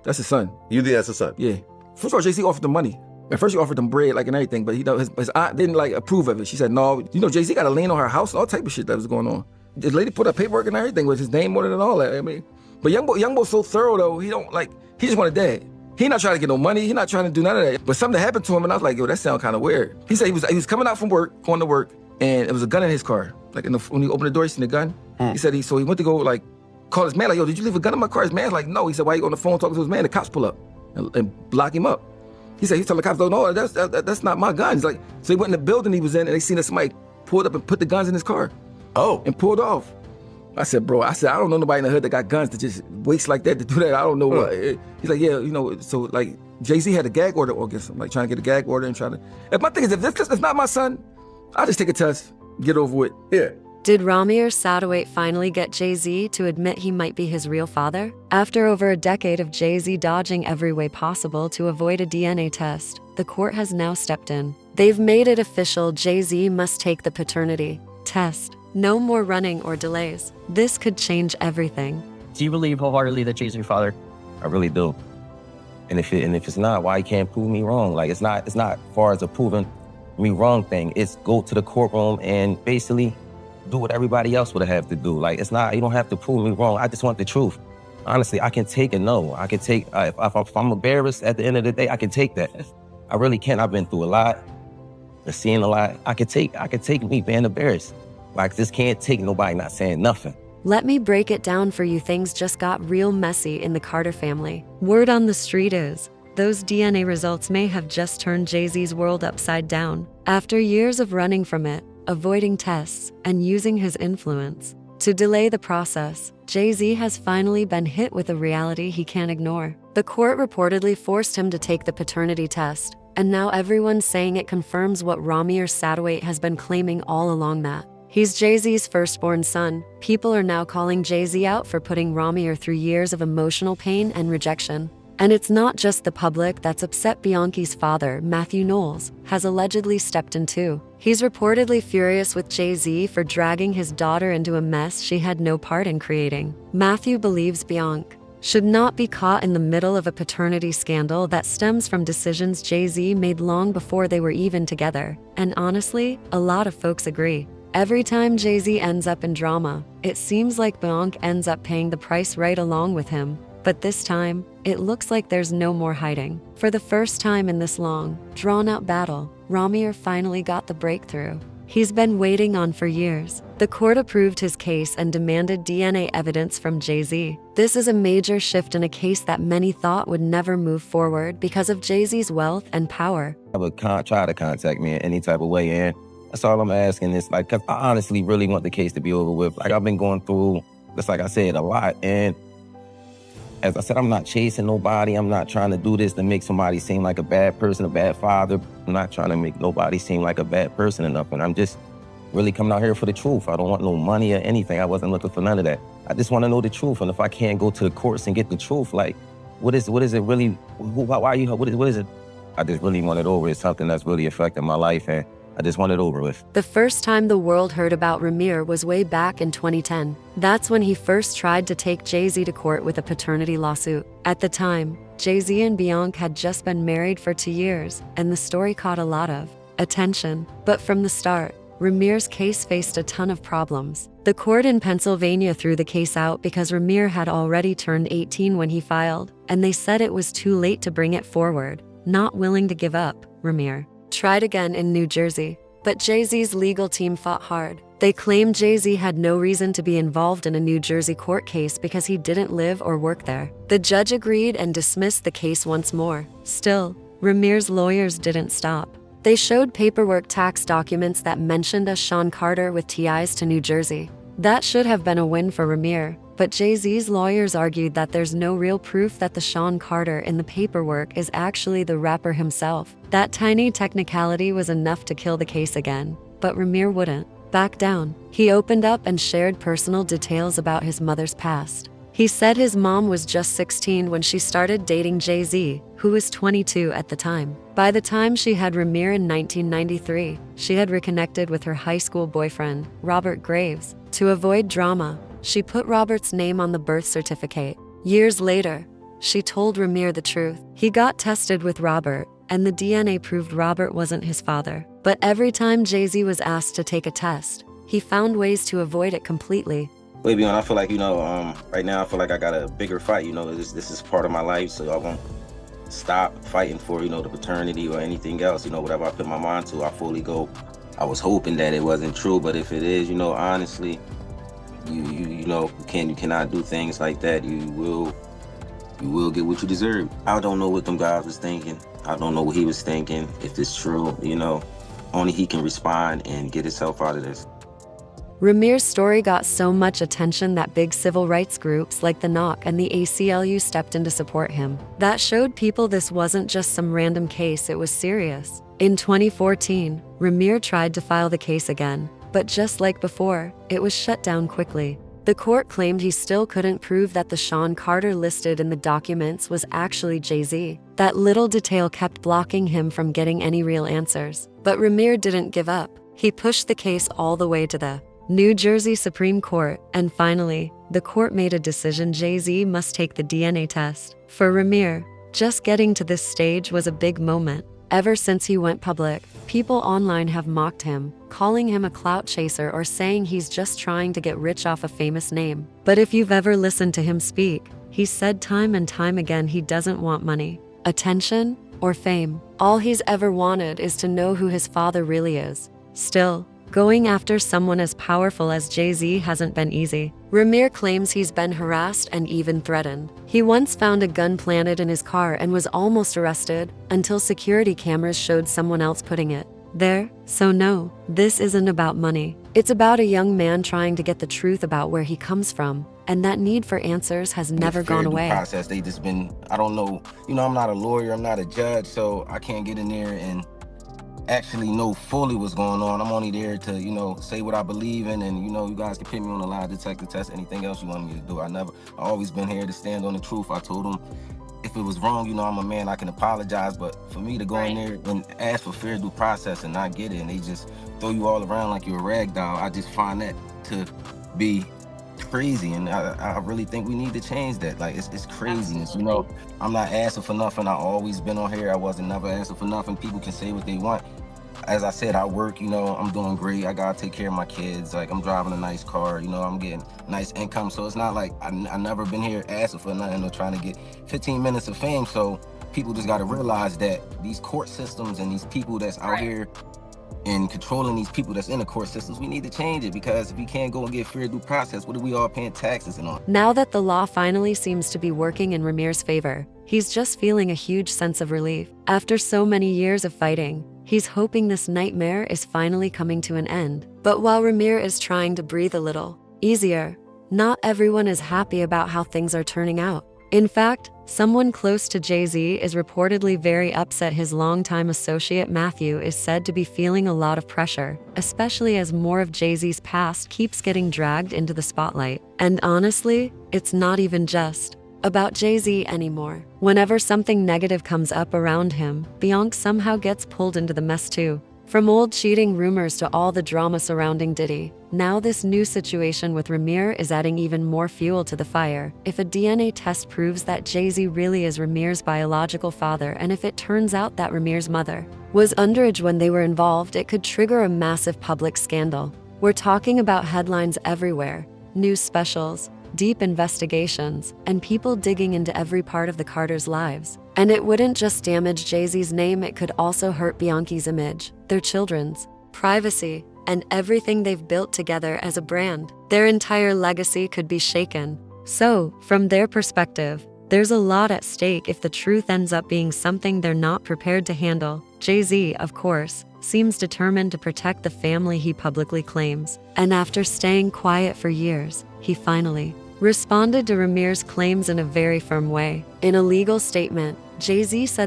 That's his son. You think that's his son? Yeah. First of all, Jay-Z offered him money. At first, he offered him bread, like, and everything, but his aunt didn't, like, approve of it. She said, no, Jay-Z got a lien on her house and all type of shit that was going on. The lady put up paperwork and everything with his name on it and all that. I mean, but Young Boy's so thorough, though, he just want a dad. He not trying to get no money. He not trying to do none of that. But something happened to him, and I was like, yo, that sound kind of weird. He said he was coming out from work, going to work, and it was a gun in his car. Like, when he opened the door, he seen the gun. He said he went to go, like, call his man, like, yo, did you leave a gun in my car? His man's like, no. He said, why you on the phone talking to his man? The cops pull up and block him up. He said, he told the cops, no, that's not my gun. He's like, so he went in the building he was in, and they seen that somebody pulled up and put the guns in his car. Oh. And pulled off. I said, bro, I don't know nobody in the hood that got guns to just waste like that to do that. I don't know what. He's like, yeah, so, like, Jay-Z had a gag order against him, like, trying to get a gag order and trying to. If my thing is, if this is not my son, I'll just take a test, get over with. Yeah. Did Ramir Sadowait finally get Jay-Z to admit he might be his real father? After over a decade of Jay-Z dodging every way possible to avoid a DNA test, the court has now stepped in. They've made it official. Jay-Z must take the paternity test. No more running or delays. This could change everything. Do you believe wholeheartedly that Jay's your father? I really do. And if it's not, why you can't prove me wrong? Like, it's not far as a proving me wrong thing. It's go to the courtroom and basically do what everybody else would have to do. Like, it's not, you don't have to prove me wrong. I just want the truth. Honestly, I can take a no. I can take, if I'm embarrassed at the end of the day, I can take that. I really can. I've been through a lot. I've seen a lot. I could take me being embarrassed. Like, this can't take nobody not saying nothing. Let me break it down for you. Things just got real messy in the Carter family. Word on the street is, those DNA results may have just turned Jay-Z's world upside down. After years of running from it, avoiding tests, and using his influence to delay the process, Jay-Z has finally been hit with a reality he can't ignore. The court reportedly forced him to take the paternity test, and now everyone's saying it confirms what Ramir Sadowait has been claiming all along, that he's Jay-Z's firstborn son. People are now calling Jay-Z out for putting Ramir through years of emotional pain and rejection. And it's not just the public that's upset. Bianchi's father, Matthew Knowles, has allegedly stepped in too. He's reportedly furious with Jay-Z for dragging his daughter into a mess she had no part in creating. Matthew believes Bianchi should not be caught in the middle of a paternity scandal that stems from decisions Jay-Z made long before they were even together. And honestly, a lot of folks agree. Every time Jay-Z ends up in drama, it seems like Bianchi ends up paying the price right along with him. But this time, it looks like there's no more hiding. For the first time in this long, drawn-out battle, Ramir finally got the breakthrough he's been waiting on for years. The court approved his case and demanded DNA evidence from Jay-Z. This is a major shift in a case that many thought would never move forward because of Jay-Z's wealth and power. I would try to contact me in any type of way, and that's all I'm asking is, like, because I honestly really want the case to be over with. Like, I've been going through, just like I said, a lot, and as I said, I'm not chasing nobody. I'm not trying to do this to make somebody seem like a bad person, a bad father. I'm not trying to make nobody seem like a bad person or nothing. I'm just really coming out here for the truth. I don't want no money or anything. I wasn't looking for none of that. I just want to know the truth. And if I can't go to the courts and get the truth, like, what is it really? Why you? What is it? I just really want it over. It's something that's really affecting my life, and I just want it over with. The first time the world heard about Ramir was way back in 2010. That's when he first tried to take Jay-Z to court with a paternity lawsuit. At the time, Jay-Z and Bianchi had just been married for 2 years, and the story caught a lot of attention. But from the start, Ramir's case faced a ton of problems. The court in Pennsylvania threw the case out because Ramir had already turned 18 when he filed, and they said it was too late to bring it forward. Not willing to give up, Ramir tried again in New Jersey, but Jay-Z's legal team fought hard. They claimed Jay-Z had no reason to be involved in a New Jersey court case because he didn't live or work there. The judge agreed and dismissed the case once more. Still, Ramir's lawyers didn't stop. They showed paperwork, tax documents that mentioned a Sean Carter with ties to New Jersey. That should have been a win for Ramir, but Jay-Z's lawyers argued that there's no real proof that the Sean Carter in the paperwork is actually the rapper himself. That tiny technicality was enough to kill the case again, but Ramir wouldn't back down. He opened up and shared personal details about his mother's past. He said his mom was just 16 when she started dating Jay-Z, who was 22 at the time. By the time she had Ramir in 1993, she had reconnected with her high school boyfriend, Robert Graves. To avoid drama, she put Robert's name on the birth certificate. Years later, She told Ramir the truth. He got tested with Robert, and the DNA proved Robert wasn't his father. But every time Jay-Z was asked to take a test, he found ways to avoid it completely. Way beyond, I feel like, right now I feel like I got a bigger fight, this is part of my life, so I won't stop fighting for, the paternity or anything else, whatever I put my mind to, I fully go. I was hoping that it wasn't true, but if it is, honestly, you cannot do things like that. You will get what you deserve. I don't know what them guys was thinking. I don't know what he was thinking, if it's true, only he can respond and get himself out of this. Ramir's story got so much attention that big civil rights groups like the Knock and the ACLU stepped in to support him. That showed people this wasn't just some random case, it was serious. In 2014, Ramir tried to file the case again, but just like before, it was shut down quickly. The court claimed he still couldn't prove that the Sean Carter listed in the documents was actually Jay-Z. That little detail kept blocking him from getting any real answers. But Ramir didn't give up. He pushed the case all the way to the New Jersey Supreme Court, and finally, the court made a decision: Jay-Z must take the DNA test. For Ramir, just getting to this stage was a big moment. Ever since he went public, people online have mocked him, calling him a clout chaser or saying he's just trying to get rich off a famous name. But if you've ever listened to him speak, he's said time and time again he doesn't want money, attention, or fame. All he's ever wanted is to know who his father really is. Still, going after someone as powerful as Jay-Z hasn't been easy. Ramir claims he's been harassed and even threatened. He once found a gun planted in his car and was almost arrested until security cameras showed someone else putting it there. So no, this isn't about money. It's about a young man trying to get the truth about where he comes from, and that need for answers has never gone away. Process, they just been, I don't know, I'm not a lawyer, I'm not a judge, so I can't get in there and actually know fully what's going on. I'm only there to, say what I believe in, and you guys can put me on a lie detector test, anything else you want me to do. I always been here to stand on the truth. I told them if it was wrong, I'm a man, I can apologize, but for me to go in there and ask for fair due process and not get it, and they just throw you all around like you're a rag doll, I just find that to be crazy, and I really think we need to change that. Like, it's craziness, I'm not asking for nothing. I always been on here. I wasn't never asking for nothing. People can say what they want. As I said, I work, I'm doing great. I gotta take care of my kids. Like, I'm driving a nice car, I'm getting nice income. So it's not like I never been here asking for nothing or trying to get 15 minutes of fame. So people just gotta realize that these court systems and these people that's out here and controlling these people that's in the court systems, we need to change it, because if we can't go and get fair due process, what are we all paying taxes and all? Now that the law finally seems to be working in Ramir's favor, he's just feeling a huge sense of relief. After so many years of fighting, he's hoping this nightmare is finally coming to an end. But while Ramir is trying to breathe a little easier, not everyone is happy about how things are turning out. In fact, someone close to Jay-Z is reportedly very upset. His longtime associate Matthew is said to be feeling a lot of pressure, especially as more of Jay-Z's past keeps getting dragged into the spotlight. And honestly, it's not even just about Jay-Z anymore. Whenever something negative comes up around him, Beyoncé somehow gets pulled into the mess too. From old cheating rumors to all the drama surrounding Diddy, now this new situation with Ramir is adding even more fuel to the fire. If a DNA test proves that Jay-Z really is Ramir's biological father, and if it turns out that Ramir's mother was underage when they were involved, it could trigger a massive public scandal. We're talking about headlines everywhere, news specials, deep investigations, and people digging into every part of the Carters' lives. And it wouldn't just damage Jay-Z's name, it could also hurt Beyoncé's image, their children's, privacy, and everything they've built together as a brand. Their entire legacy could be shaken. So, from their perspective, there's a lot at stake if the truth ends up being something they're not prepared to handle. Jay-Z, of course, seems determined to protect the family he publicly claims. And after staying quiet for years, he finally responded to Ramir's claims in a very firm way. In a legal statement, Jay-Z said